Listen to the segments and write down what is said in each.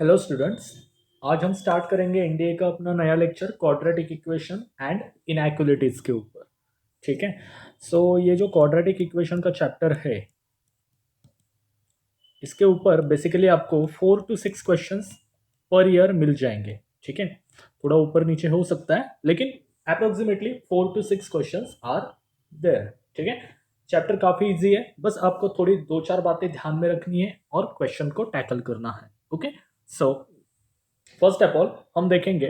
Hello students. आज हम start करेंगे एनडीए का अपना नया lecture quadratic equation and inequalities के ऊपर। ठीक है। सो ये जो क्वाड्रेटिक इक्वेशन का चैप्टर है, इसके ऊपर बेसिकली आपको 4 to 6 क्वेश्चंस पर ईयर मिल जाएंगे। ठीक है, थोड़ा ऊपर नीचे हो सकता है लेकिन approximately 4 to 6 questions are there. ठीक है, चैप्टर काफी इजी है, बस आपको थोड़ी दो चार बातें ध्यान में रखनी है और क्वेश्चन को टैकल करना है। Okay, so first of all हम देखेंगे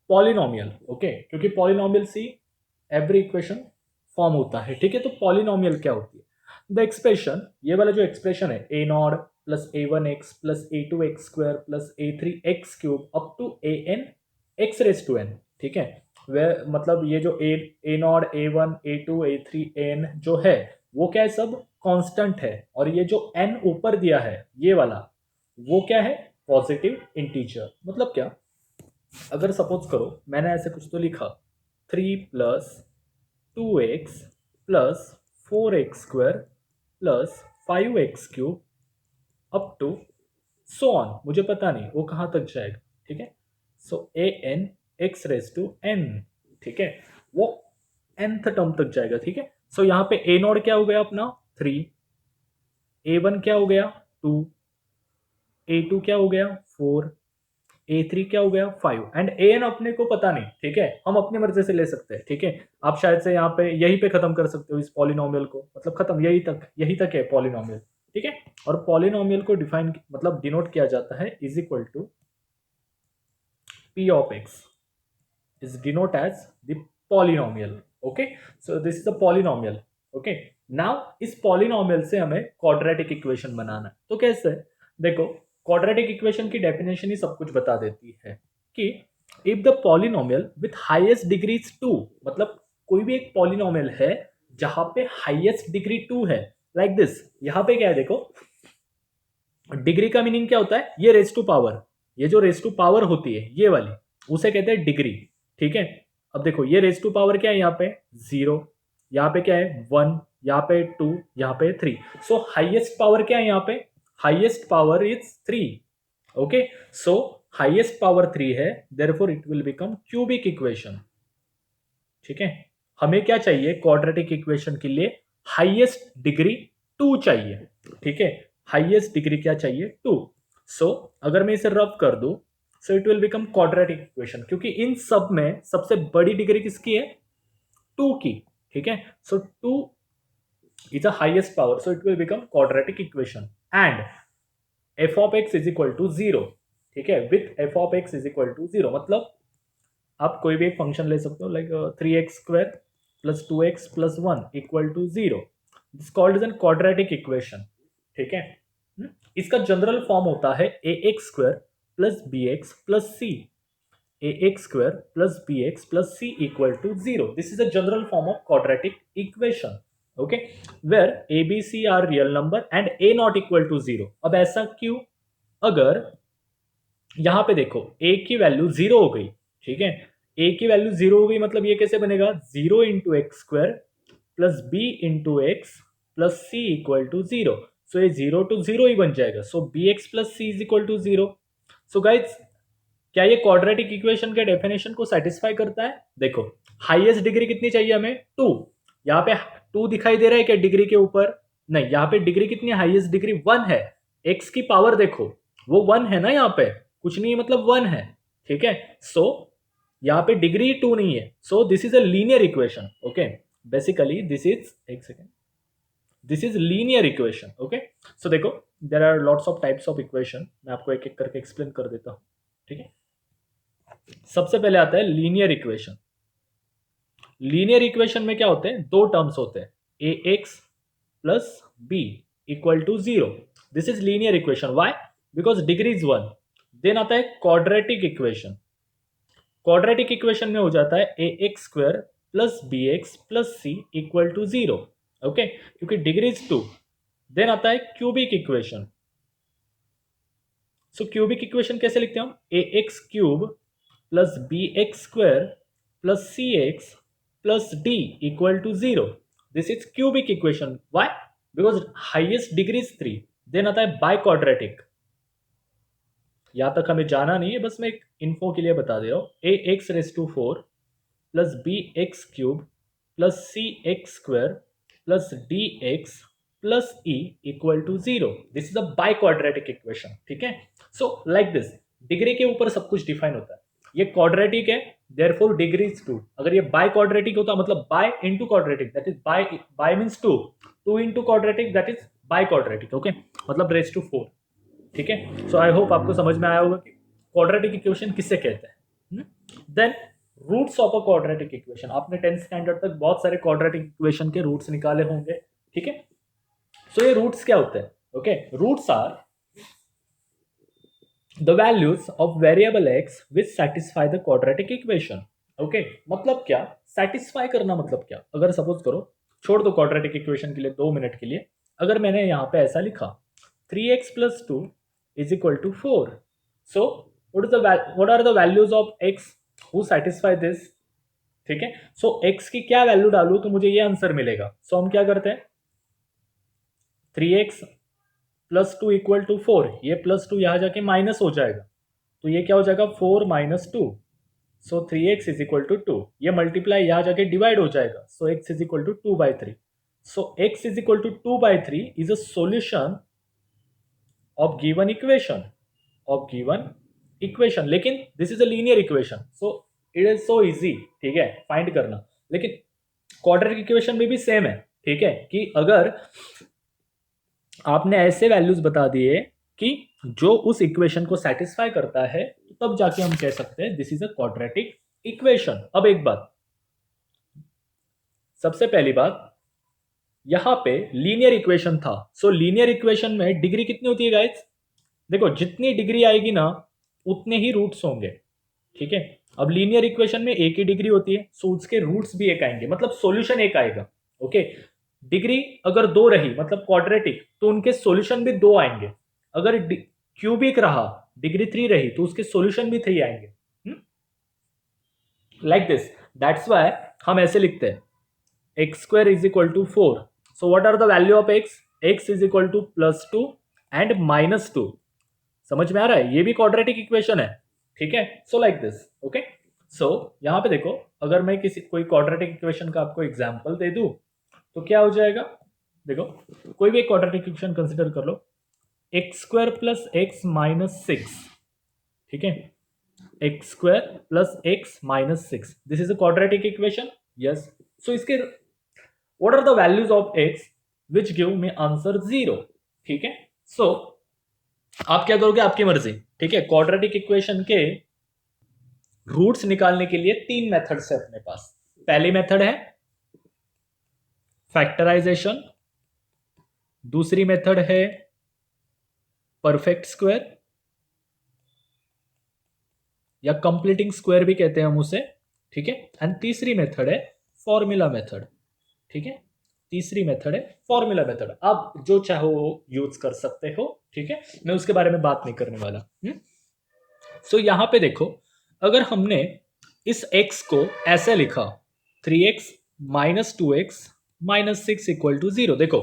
पॉलिनोमियल। ओके, क्योंकि पॉलिनोमियल से एवरी इक्वेशन फॉर्म होता है। ठीक है, तो पॉलिनोमियल क्या होती है? द एक्सप्रेशन, ये वाला जो एक्सप्रेशन है a nought plus a one x plus a two x square plus a three x cube up to a n x raise to n. ठीक है, वे मतलब ये जो a nought a one a two a three n जो है वो क्या है, सब कांस्टेंट है। और ये जो एन ऊपर दिया है ये वाला, वो क्या है? Positive integer. मतलब क्या? अगर सपोज करो मैंने ऐसे कुछ तो लिखा, 3 + 2x plus 4x² plus 5x³ up to so on, मुझे पता नहीं वो कहाँ तक जाएगा। ठीक है, so a n x raise to n. ठीक है, वो nth टर्म तक जाएगा। ठीक है, सो यहाँ पे ए नॉट क्या हो गया अपना 3, ए वन क्या हो गया 2, ए टू क्या हो गया 4, ए थ्री क्या हो गया 5 एंड ए एन अपने को पता नहीं। ठीक है, हम अपनी मर्जी से ले सकते हैं। ठीक है, आप शायद से यहाँ पे यहीं पे खत्म कर सकते हो इस पॉलिनोमियल को, मतलब खत्म यही तक है पॉलिनोमियल। ठीक है, और पॉलिनोमियल को डिफाइन मतलब डिनोट किया जाता है is equal to p of x is denote as the polynomial. Okay, so this is a polynomial. Okay, now इस polynomial से हमें quadratic equation बनाना है। तो कैसे? देखो, quadratic equation की definition ही सब कुछ बता देती है कि if the polynomial with highest degree is 2, मतलब कोई भी एक polynomial है जहां पे highest degree 2 है, like this। यहां पे क्या है देखो, डिग्री का मीनिंग क्या होता है? ये रेस टू पावर, ये जो रेस टू पावर होती है ये वाली, उसे कहते हैं डिग्री। ठीक है, अब देखो ये रेस टू पावर क्या है, यहाँ पे 0, यहाँ पे क्या है 1, यहाँ पे 2, यहाँ पे 3। सो हाईएस्ट पावर क्या है यहाँ पे? Highest power is 3। Okay, so highest power 3 है, therefore it will become cubic equation. ठीक है, हमें क्या चाहिए क्वाड्रेटिक इक्वेशन के लिए? हाईएस्ट डिग्री 2 चाहिए। ठीक है, हाईएस्ट डिग्री क्या चाहिए? 2। सो अगर मैं इसे रब कर दूं, सो it will become quadratic equation, क्योंकि इन सब में सबसे बड़ी डिग्री किसकी है? 2 की। ठीक है, so 2 is a highest power, so it will become quadratic equation and F of X is equal to 0। ठीक है, with F of X is equal to 0 मतलब आप कोई भी एक फंक्शन ले सकते हो, like 3x² plus 2x plus 1 equal to 0। This called is an quadratic equation. ठीक है, इसका जनरल फॉर्म होता है ax² plus bx plus c, ax² plus bx plus c equal to 0। This is a general form of quadratic equation. Okay, where a b c are real number and a not equal to 0। अब ऐसा क्यों? अगर यहां पे देखो a की value 0 हो गई, ठीक है, a की वैल्यू 0 हो गई मतलब ये कैसे बनेगा? 0 into x square plus b into x plus c equal to 0। So ये 0 टू 0 ही बन जाएगा, so b x plus c is equal to 0। So guys, क्या ये क्वाड्रेटिक इक्वेशन के डेफिनेशन को सेटिस्फाई करता है? देखो, हाईएस्ट डिग्री कितनी चाहिए हमें? 2। यहाँ पे 2 दिखाई दे रहा है क्या डिग्री के ऊपर? नहीं, यहाँ पे डिग्री कितनी है? हाईएस्ट डिग्री 1 है। एक्स की पावर देखो, वो 1 है ना, यहाँ पे कुछ नहीं है मतलब 1 है। ठीक है, सो यहाँ पे डिग्री 2 नहीं है, so this is a linear equation. Okay, basically this is, एक second, this is linear equation. Okay, so देखो there are lots of types of equation, मैं आपको एक एक करके एक्सप्लेन कर देता हूँ। ठीक है, सबसे पहले आता है लीनियर इक्वेशन। लीनियर इक्वेशन में क्या होते हैं? दो टर्म्स होते हैं, a x plus b equal to 0। This is linear equation. Why? Because degree is 1। देन आता है क्वाड्रेटिक इक्वेशन। क्वाड्रेटिक इक्वेशन में हो जाता है a x square plus b x plus c equal to 0। Okay, क्योंकि डिग्री इज 2। देन आता है cubic equation. So cubic equation कैसे लिखते हैं हम? A x cube plus b x square plus c x plus d equal to 0। This is cubic equation. Why? Because highest degree is 3। Then आता है by quadratic. यहाँ तक हमें जाना नहीं है, बस मैं एक इन्फो के लिए बता दे रहा हूँ। A x raise to 4 plus b x cube plus c x square plus d x plus e equal to 0। This is a biquadratic equation, ठीक है। सो लाइक दिस, डिग्री के ऊपर सब कुछ डिफाइन होता है। ये क्वाड्रेटिक है, देयरफॉर डिग्री इज 2। अगर ये बाय क्वाड्रेटिक होता, मतलब by into quadratic, that is by means 2, 2 into quadratic, that is by quadratic, okay, मतलब रेस टू 4, ठीक है। सो आई होप आपको समझ में आया होगा कि क्वाड्रेटिक इक्वेशन किससे कहते हैं। Then roots of a quadratic equation, आपने 10th स्टैंडर्ड तक बहुत सारे क्वाड्रेटिक इक्वेशन के रूट्स निकाले होंगे, ठीक है। सो ये रूट्स क्या होते हैं? Okay, roots are the values of variable X which satisfy the quadratic equation. Okay, मतलब क्या सेटिस्फाई करना, मतलब क्या? अगर सपोज करो, छोड़ दो क्वाड्रेटिक इक्वेशन के लिए 2 मिनट के लिए, अगर मैंने यहाँ पे ऐसा लिखा 3x plus 2 is equal to 4, so what are the values of x who satisfy this, ठीक है। सो x की क्या वैल्यू डालू तो मुझे ये आंसर मिलेगा। सो हम क्या करते हैं, 3x प्लस 2 इक्वल टू 4, ये प्लस 2 यहां जाके माइनस हो जाएगा, तो ये क्या हो जाएगा 4 minus 2, so 3x is equal to 2, ये मल्टीप्लाई यहां जाके डिवाइड हो जाएगा, so x is equal to 2/3। So x is equal to 2/3 is a solution of given equation, लेकिन this is a linear equation, so it is so easy, ठीक है, find करना। लेकिन क्वाड्रेटिक इक्वेशन में भी सेम है, ठीक है, कि अगर आपने ऐसे वैल्यूज बता दिए कि जो उस इक्वेशन को सेटिस्फाई करता है, तो तब जाके हम कह सकते हैं this is a quadratic equation. अब एक बात, सबसे पहली बात, यहां पे लीनियर इक्वेशन था, सो लीनियर इक्वेशन में डिग्री कितनी होती है गाइस? देखो, जितनी डिग्री आएगी ना उतने ही रूट्स होंगे, ठीक है। अब लीनियर इक्वेशन में एक ही डिग्री होती है, सो उसके रूट्स भी एक आएंगे, मतलब सॉल्यूशन एक आएगा, ओके। डिग्री अगर 2 रही, मतलब क्वाड्रेटिक, तो उनके सॉल्यूशन भी 2 आएंगे। अगर क्यूबिक रहा, डिग्री 3 रही, तो उसके सॉल्यूशन भी 3 आएंगे, लाइक दिस। दैट्स वाई हम ऐसे लिखते हैं X square is equal to 4। So what are the value of X? X is equal to +2 and -2। समझ में आ रहा है? ये भी क्वाड्रेटिक इक्वेशन है, ठीक है। So like this, okay. So यहां पे देखो, अगर मैं कोई क्वाड्रेटिक इक्वेशन का आपको एग्जांपल दे दूं तो क्या हो जाएगा? देखो, कोई भी एक क्वाड्रेटिक इक्वेशन कंसिडर कर लो, x square plus x minus 6, ठीक है, x square plus x minus 6, this is a quadratic equation, yes. So इसके what are the values of x which give me answer 0, ठीक है। सो आप क्या करोगे, आपकी मर्जी, ठीक है। क्वाड्रेटिक इक्वेशन के रूट्स निकालने के लिए 3 मेथड्स है अपने पास। पहली मेथड है फैक्टराइजेशन, दूसरी मेथड है परफेक्ट स्क्वायर या कंप्लीटिंग स्क्वायर भी कहते हैं हम उसे, ठीक है। एंड तीसरी मेथड है फॉर्मूला मेथड, ठीक है। तीसरी मेथड है फॉर्मूला मेथड, आप जो चाहो यूज कर सकते हो, ठीक है, मैं उसके बारे में बात नहीं करने वाला। सो यहां पे देखो, अगर हमने इस x को ऐसे लिखा 3x minus 2x minus 6 equal to 0, देखो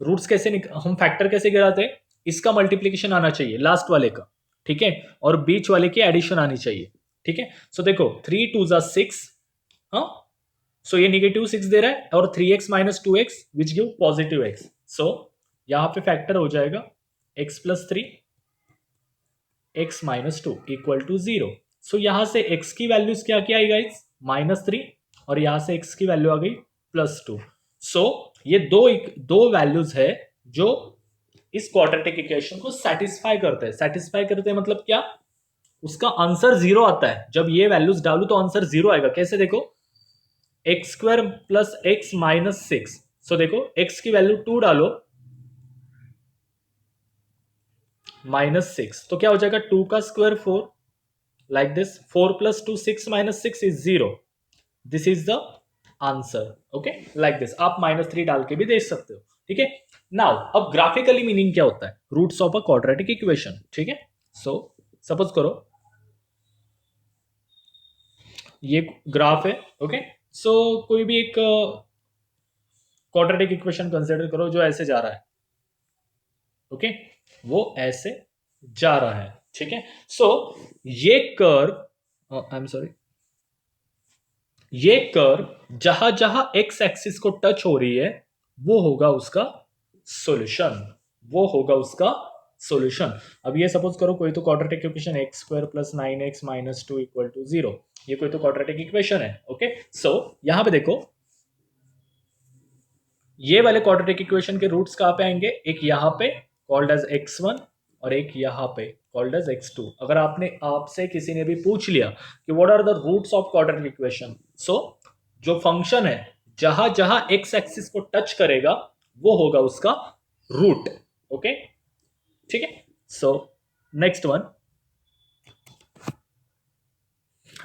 रूट्स कैसे हम फैक्टर कैसे गिराते हैं, इसका मल्टीप्लीकेशन आना चाहिए लास्ट वाले का, ठीक है, और बीच वाले की एडिशन आनी चाहिए, ठीक है। सो देखो 3 2 जा 6, हाँ, सो ये नेगेटिव 6 दे रहा है, और 3x minus 2x which give positive x, so यहां पे फैक्टर हो जाएगा x plus 3 x minus 2 equal to 0। So यहां से x की वैल्यूज क्या क्या आई गाइस, -3, और यहां से x की वैल्यू आ गई +2। सो ये दो वैल्यूज है जो इस क्वाड्रेटिक इक्वेशन को सेटिस्फाई करते हैं। सेटिस्फाई करते हैं मतलब क्या, उसका आंसर 0 आता है। जब ये वैल्यूज डालू तो आंसर 0 आएगा। कैसे? देखो, x square plus x minus 6, सो देखो x की वैल्यू 2 डालो, -6, तो क्या हो जाएगा 2 का square 4, like this, 4 plus 2 6 minus 6 is 0, this is the answer, okay, like this. आप -3 डाल के भी देख सकते हो, ठीक है। नाउ अब ग्राफिकली मीनिंग क्या होता है roots of a quadratic equation, ठीक है। सो सपोज करो ये ग्राफ है, ओके। सो कोई भी एक क्वाड्रेटिक इक्वेशन कंसिडर करो जो ऐसे जा रहा है, ओके, वो ऐसे जा रहा है, ठीक है। सो ये कर्व, आई एम सॉरी, ये कर्व जहां जहां एक्स एक्सिस को टच हो रही है वो होगा उसका सॉल्यूशन, वो होगा उसका सॉल्यूशन। अब ये सपोज करो कोई तो quadratic equation X square plus 9x minus 2 equal to 0, ये कोई तो क्वाड्रेटिक इक्वेशन है। ओके, सो यहां पे देखो ये वाले क्वाड्रेटिक इक्वेशन के रूट्स कहां पे आएंगे, एक यहां पे कॉल्ड एज x1 और एक यहां पे कॉल्ड एज x2। अगर आपसे किसी ने भी पूछ लिया कि what are the roots of quadratic equation, so जो फंक्शन है जहां जहां x एक्सिस को टच करेगा वो होगा उसका रूट। ओके, ठीक है। So next one,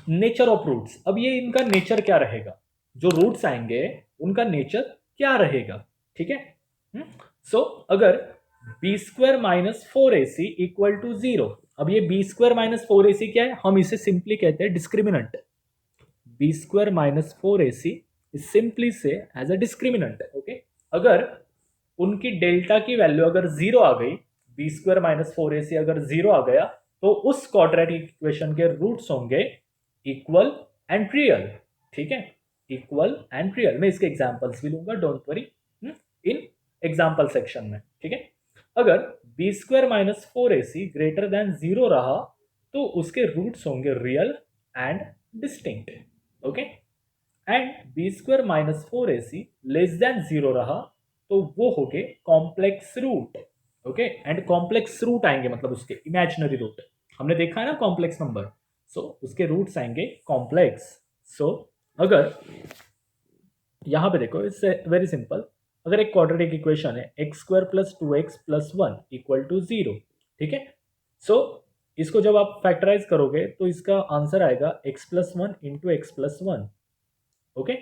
nature of roots. अब ये इनका नेचर क्या रहेगा, जो रूट्स आएंगे उनका नेचर क्या रहेगा, ठीक है। सो अगर B square minus four A C equal to 0, अब ये बी स्क्वायर माइनस फोर ए सी क्या है, हम इसे सिंपली कहते हैं discriminant. B square minus four A C is simply say as a discriminant. Okay, अगर उनकी डेल्टा की वैल्यू अगर 0 आ गई, बी स्क्वायर माइनस फोर ए सी अगर 0 आ गया, तो उस क्वाड्रेटिक इक्वेशन के रूट्स होंगे इक्वल एंड रियल। ठीक है, इक्वल एंड रियल। मैं इसके एग्जांपल्स भी लूंगा, don't worry, in example section में। ठीक है, अगर बी स्क्वायर माइनस फोर ए सी ग्रेटर देन 0 रहा तो उसके रूट्स होंगे real and distinct. Okay, and B square minus four A C less than 0 रहा तो वो हो गए complex root. Okay, and complex root आएंगे मतलब उसके इमेजिनरी रूट, हमने देखा है ना कॉम्प्लेक्स नंबर, सो उसके रूट्स आएंगे कॉम्प्लेक्स। सो अगर यहां पे देखो, इट्स वेरी सिंपल, अगर एक क्वाड्रेटिक इक्वेशन है x square plus two X plus one equal to 0, ठीक है। सो इसको जब आप फैक्टराइज करोगे तो इसका आंसर आएगा x plus one into x plus one. Okay,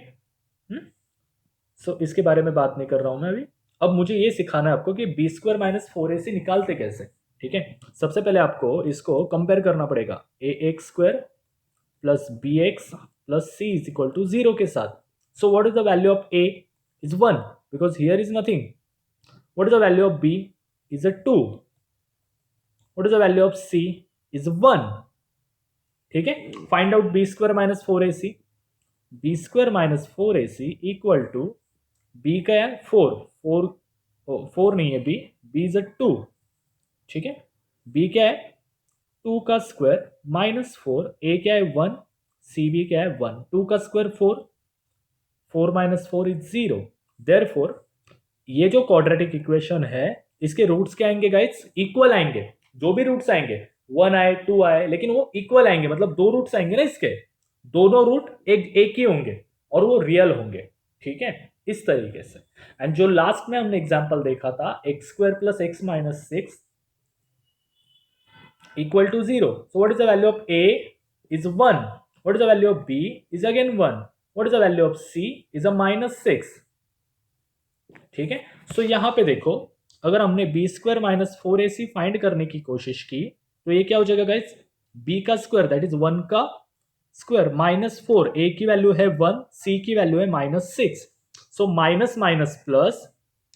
so इसके बारे में बात नहीं कर रहा हूं मैं अभी। अब मुझे ये सिखाना है आपको कि बी स्क्वायर माइनस फोर ए सी निकालते कैसे। ठीक है, सबसे पहले आपको इसको कंपेयर करना पड़ेगा a x square plus b x plus c is equal to 0 के साथ। So what is the value of a is 1 because here is nothing. What is the value of b is a 2। What is the value of c is 1। ठीक है, find out b square minus four A c. B square minus four A C equal to, b का है four, four नहीं है B is a 2। ठीक है, B क्या है 2 का स्क्वायर माइनस फोर, ए क्या है 1, सी बी क्या है 1, 2 का square 4, 4 minus four is 0। Therefore ये जो क्वाड्रेटिक इक्वेशन है इसके रूट्स क्या आएंगे गाइस, इक्वल आएंगे। जो भी रूट्स आएंगे 1 आए 2 आए लेकिन वो इक्वल आएंगे, मतलब दो रूट्स आएंगे ना इसके, दोनों रूट एक ही होंगे और वो रियल होंगे। ठीक है, इस तरीके से। एंड जो लास्ट में हमने एग्जांपल देखा था x square plus x minus six equal to 0. So what is the value of A is 1. What is the value of B is again 1. What is the value of C is a minus 6. ठीक है, सो यहां पे देखो अगर हमने B square minus four ए सी find करने की कोशिश की तो ये क्या हो जाएगा गाइस, बी का स्क्वायर दैट इज 1 का स्क्वायर माइनस फोर, ए की वैल्यू है 1, सी की वैल्यू है minus 6। So minus minus plus,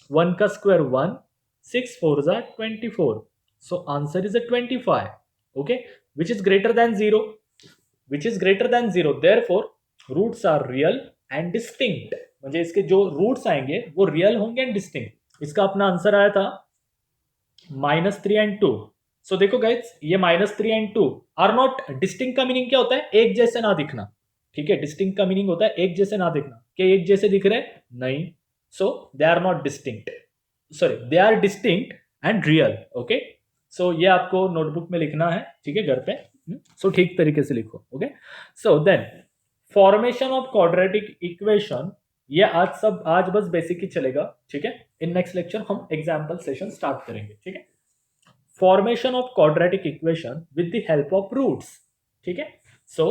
1 का स्क्वायर 1, 6 4 जा 24। So answer is a 25. Okay, which is greater than 0, which is greater than 0, therefore roots are real and distinct। म्हणजे इसके जो रूट्स आएंगे वो रियल होंगे एंड डिस्टिंक्ट। इसका अपना आंसर आया था -3 एंड 2। सो देखो गाइस, ये -3 एंड 2 आर नॉट डिस्टिंक्ट। का मीनिंग क्या होता है, एक जैसे ना दिखना। ठीक है, डिस्टिंक्ट का मीनिंग होता है एक जैसे ना दिखना। क्या एक जैसे दिख रहे नहीं, so they are not distinct, sorry they are distinct and real. Okay, so ये आपको नोटबुक में लिखना है, ठीक है, घर पे। सो ठीक तरीके से लिखो। Okay, so then formation of quadratic equation, ये आज बस बेसिक ही चलेगा। ठीक है, इन नेक्स्ट लेक्चर हम एग्जांपल सेशन स्टार्ट करेंगे। ठीक है, formation of quadratic equation with the help of roots. ठीक है, सो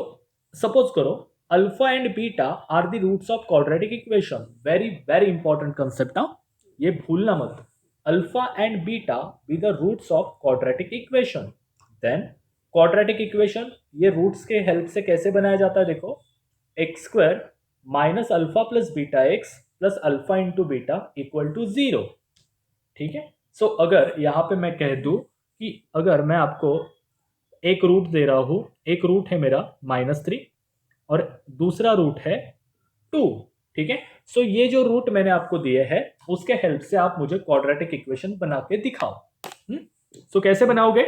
सपोज करो alpha and beta are the roots of quadratic equation. Very very important concept है, ये भूलना मत। Alpha and beta be the roots of quadratic equation. Then quadratic equation ये roots के help से कैसे बनाया जाता है, देखो x square minus alpha plus beta x plus alpha into beta equal to 0। ठीक है, सो अगर यहां पे मैं कह दूं कि अगर मैं आपको एक रूट दे रहा हूं, एक रूट है मेरा -3 और दूसरा रूट है 2, ठीक है। सो ये जो रूट मैंने आपको दिए हैं उसके हेल्प से आप मुझे क्वाड्रेटिक इक्वेशन बना के दिखाओ। सो कैसे बनाओगे?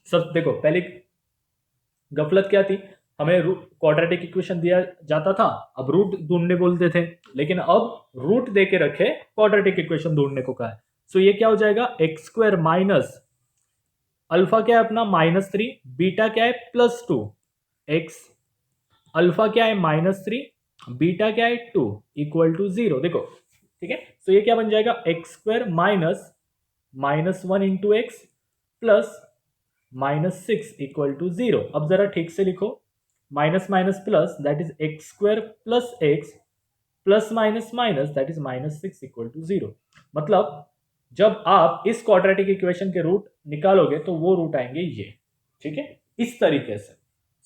सब देखो, पहले गफलत क्या थी, हमें क्वाड्रेटिक इक्वेशन दिया जाता था, अब रूट ढूंढने बोलते थे, लेकिन अब रूट दे के रखे, क्वाड्रेटिक इक्वेशन ढूंढने को कहा है। सो ये क्या हो जाएगा, एक्स स्क्वायर माइनस अल्फा क्या है अपना -3, बीटा क्या है +2, एक्स अल्फा क्या है -3, बीटा क्या है 2 इक्वल टू 0। देखो ठीक है, तो ये क्या बन जाएगा, x square minus -1 into x plus -6 equal to 0। अब जरा ठीक से लिखो, minus minus plus that is x square plus x plus minus minus that is -6 equal to 0। मतलब जब आप इस क्वाड्रेटिक इक्वेशन के रूट निकालोगे तो वो रूट आएंगे ये, ठीक है, इस तरीके से।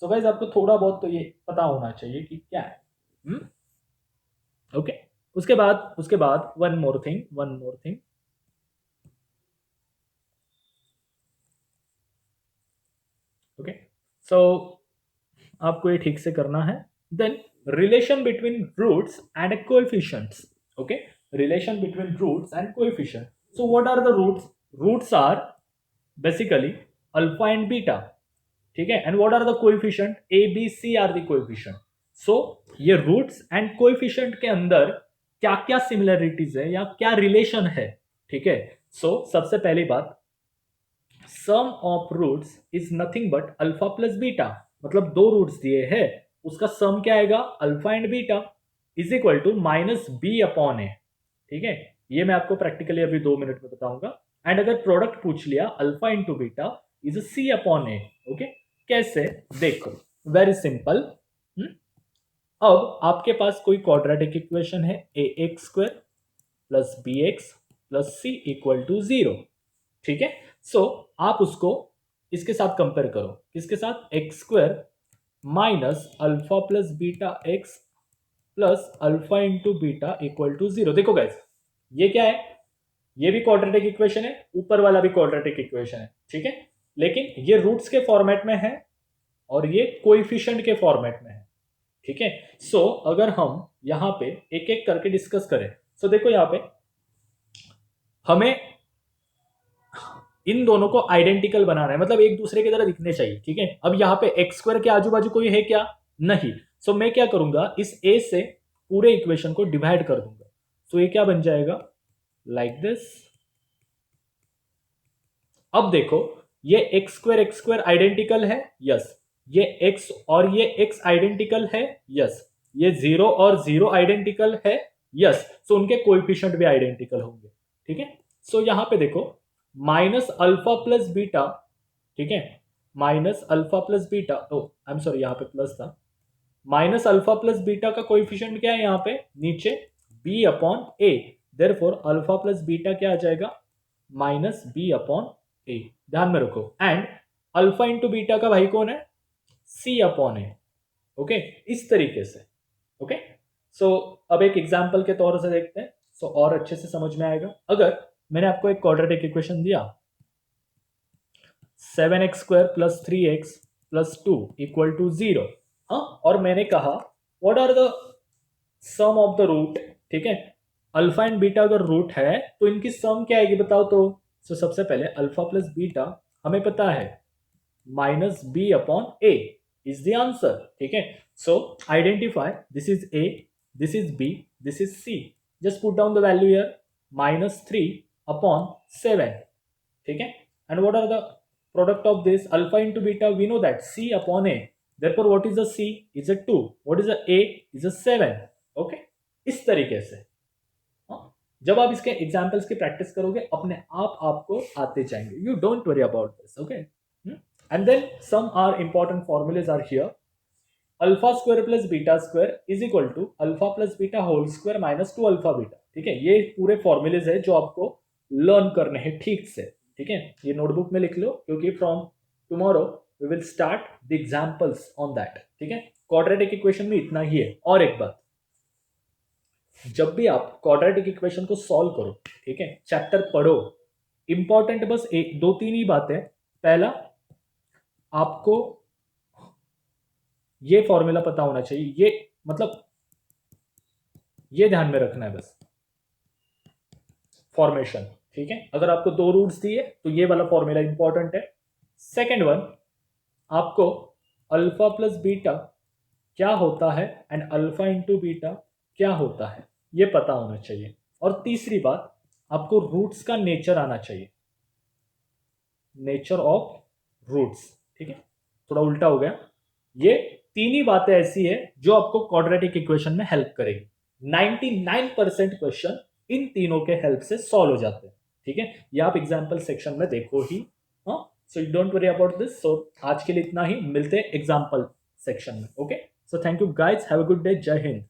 सो गाइस आपको थोड़ा बहुत तो ये पता होना चाहिए कि क्या है। ओके, उसके बाद one more thing. Okay, so आपको ये ठीक से करना है। Then relation between roots and coefficients. Okay, relation between roots and coefficient. So what are the roots? Roots are basically alpha and beta, ठीक है, and what are the coefficient? A b c are the coefficient. So ये roots and coefficient के अंदर क्या क्या similarities है या क्या रिलेशन है, ठीक है। सो सबसे पहली बात, sum of roots is nothing but alpha plus beta. मतलब दो रूट्स दिए हैं, उसका सम क्या आएगा, alpha and beta is equal to -b/a, ठीक है। ये मैं आपको प्रैक्टिकली अभी 2 मिनट में बताऊंगा। एंड अगर प्रोडक्ट पूछ लिया, alpha into beta is c/a। Okay, कैसे? देखो, वेरी सिंपल। अब आपके पास कोई क्वाड्रेटिक इक्वेशन है, ax² plus bx plus c equal to 0, ठीक है। सो आप उसको इसके साथ कंपेयर करो, किसके साथ? x² minus alpha plus beta x plus alpha into beta equal to 0। देखो गाइस, ये क्या है, ये भी क्वाड्रेटिक इक्वेशन है, ऊपर वाला भी क्वाड्रेटिक इक्वेशन है, ठीक है, लेकिन ये रूट्स के फॉर्मेट में है और ये कोएफिशिएंट के फॉर्मेट में है, ठीक है। सो अगर हम यहां पे एक एक करके डिस्कस करें, सो देखो यहां पे हमें इन दोनों को आइडेंटिकल बनाना है, मतलब एक दूसरे की तरह दिखने चाहिए, ठीक है। अब यहाँ पे एक्स स्क्वायर के आजू बाजू कोई है क्या? नहीं। सो मैं क्या करूंगा, इस ए से पूरे इक्वेशन को डिवाइड कर दूंगा। सो ये क्या बन जाएगा, लाइक दिस। अब देखो, ये एक्स स्क्वायर आइडेंटिकल है, यस। ये एक्स और ये एक्स आइडेंटिकल है, यस। ये 0 और 0 आइडेंटिकल है, यस। सो उनके कोएफिशिएंट भी आइडेंटिकल होंगे, ठीक है। सो यहां पे देखो, माइनस अल्फा प्लस बीटा, ठीक है, minus alpha plus beta, oh I am sorry, यहां पे प्लस था। माइनस अल्फा प्लस बीटा का कोएफिशिएंट क्या है यहाँ पे नीचे, b/a। Therefore alpha plus beta क्या आ जाएगा, -b/a। ध्यान में रखो, एंड अल्फा इंटू बीटा का भाई कौन है, c/a। ओके, इस तरीके से। ओके, सो अब एक एग्जांपल के तौर से देखते हैं, सो और अच्छे से समझ में आएगा। अगर मैंने आपको एक क्वाड्रेटिक इक्वेशन दिया, 7x² plus 3x plus 2 equal to 0, हाँ, और मैंने कहा what are the sum of the root, ठीक है, अल्फा एंड बीटा अगर रूट है तो इनकी सम क्या आएगी बताओ तो। सो सबसे पहले अल्फा प्लस बीटा हमें पता है -b/a इज द आंसर, ठीक है। So identify, this is a, this is b, this is c। Just put down the value here, -3/7, ठीक है। And what are the product of this, alpha into beta, we know that c/a। therefore what is the c is a 2, what is the a is a 7। okay, इस तरीके से। हाँ? जब आप इसके examples की प्रैक्टिस करोगे अपने आप आपको आते जाएंगे, you don't worry about this. Okay, and then some are important formulas are here. Alpha square plus beta square is equal to alpha plus beta whole square minus 2 alpha beta, ठीक है। ये पूरे फॉर्मूलेज है जो आपको learn करने हैं ठीक से, ठीक है। ये नोटबुक में लिख लो, क्योंकि from tomorrow we will start the examples on that, ठीक है। क्वाड्रेटिक इक्वेशन में इतना ही है। और एक बात, जब भी आप क्वाड्रेटिक इक्वेशन को सॉल्व करो, ठीक है, चैप्टर पढ़ो, इंपॉर्टेंट बस एक दो तीन ही बातें। पहला, आपको ये फॉर्मूला पता होना चाहिए, ये मतलब ये ध्यान में रखना है बस, फॉर्मेशन। ठीक है, अगर आपको दो रूट्स दिए तो ये वाला फॉर्मूला इंपॉर्टेंट है। सेकेंड वन, आपको अल्फा प्लस बीटा क्या होता है एंड अल्फा इंटू बीटा क्या होता है, ये पता होना चाहिए। और तीसरी बात, आपको रूट्स का नेचर आना चाहिए, नेचर ऑफ रूट्स। ठीक है, थोड़ा उल्टा हो गया। ये तीन ही बातें ऐसी है जो आपको क्वाड्रेटिक इक्वेशन में हेल्प करेगी। 99% क्वेश्चन इन तीनों के हेल्प से सॉल्व हो जाते हैं। ठीक है, ये आप एग्जाम्पल सेक्शन में देखो ही। हाँ, so don't worry about this. So आज के लिए इतना ही, मिलते हैं एग्जाम्पल सेक्शन में। Okay, so thank you guys, have a good day, जय हिंद।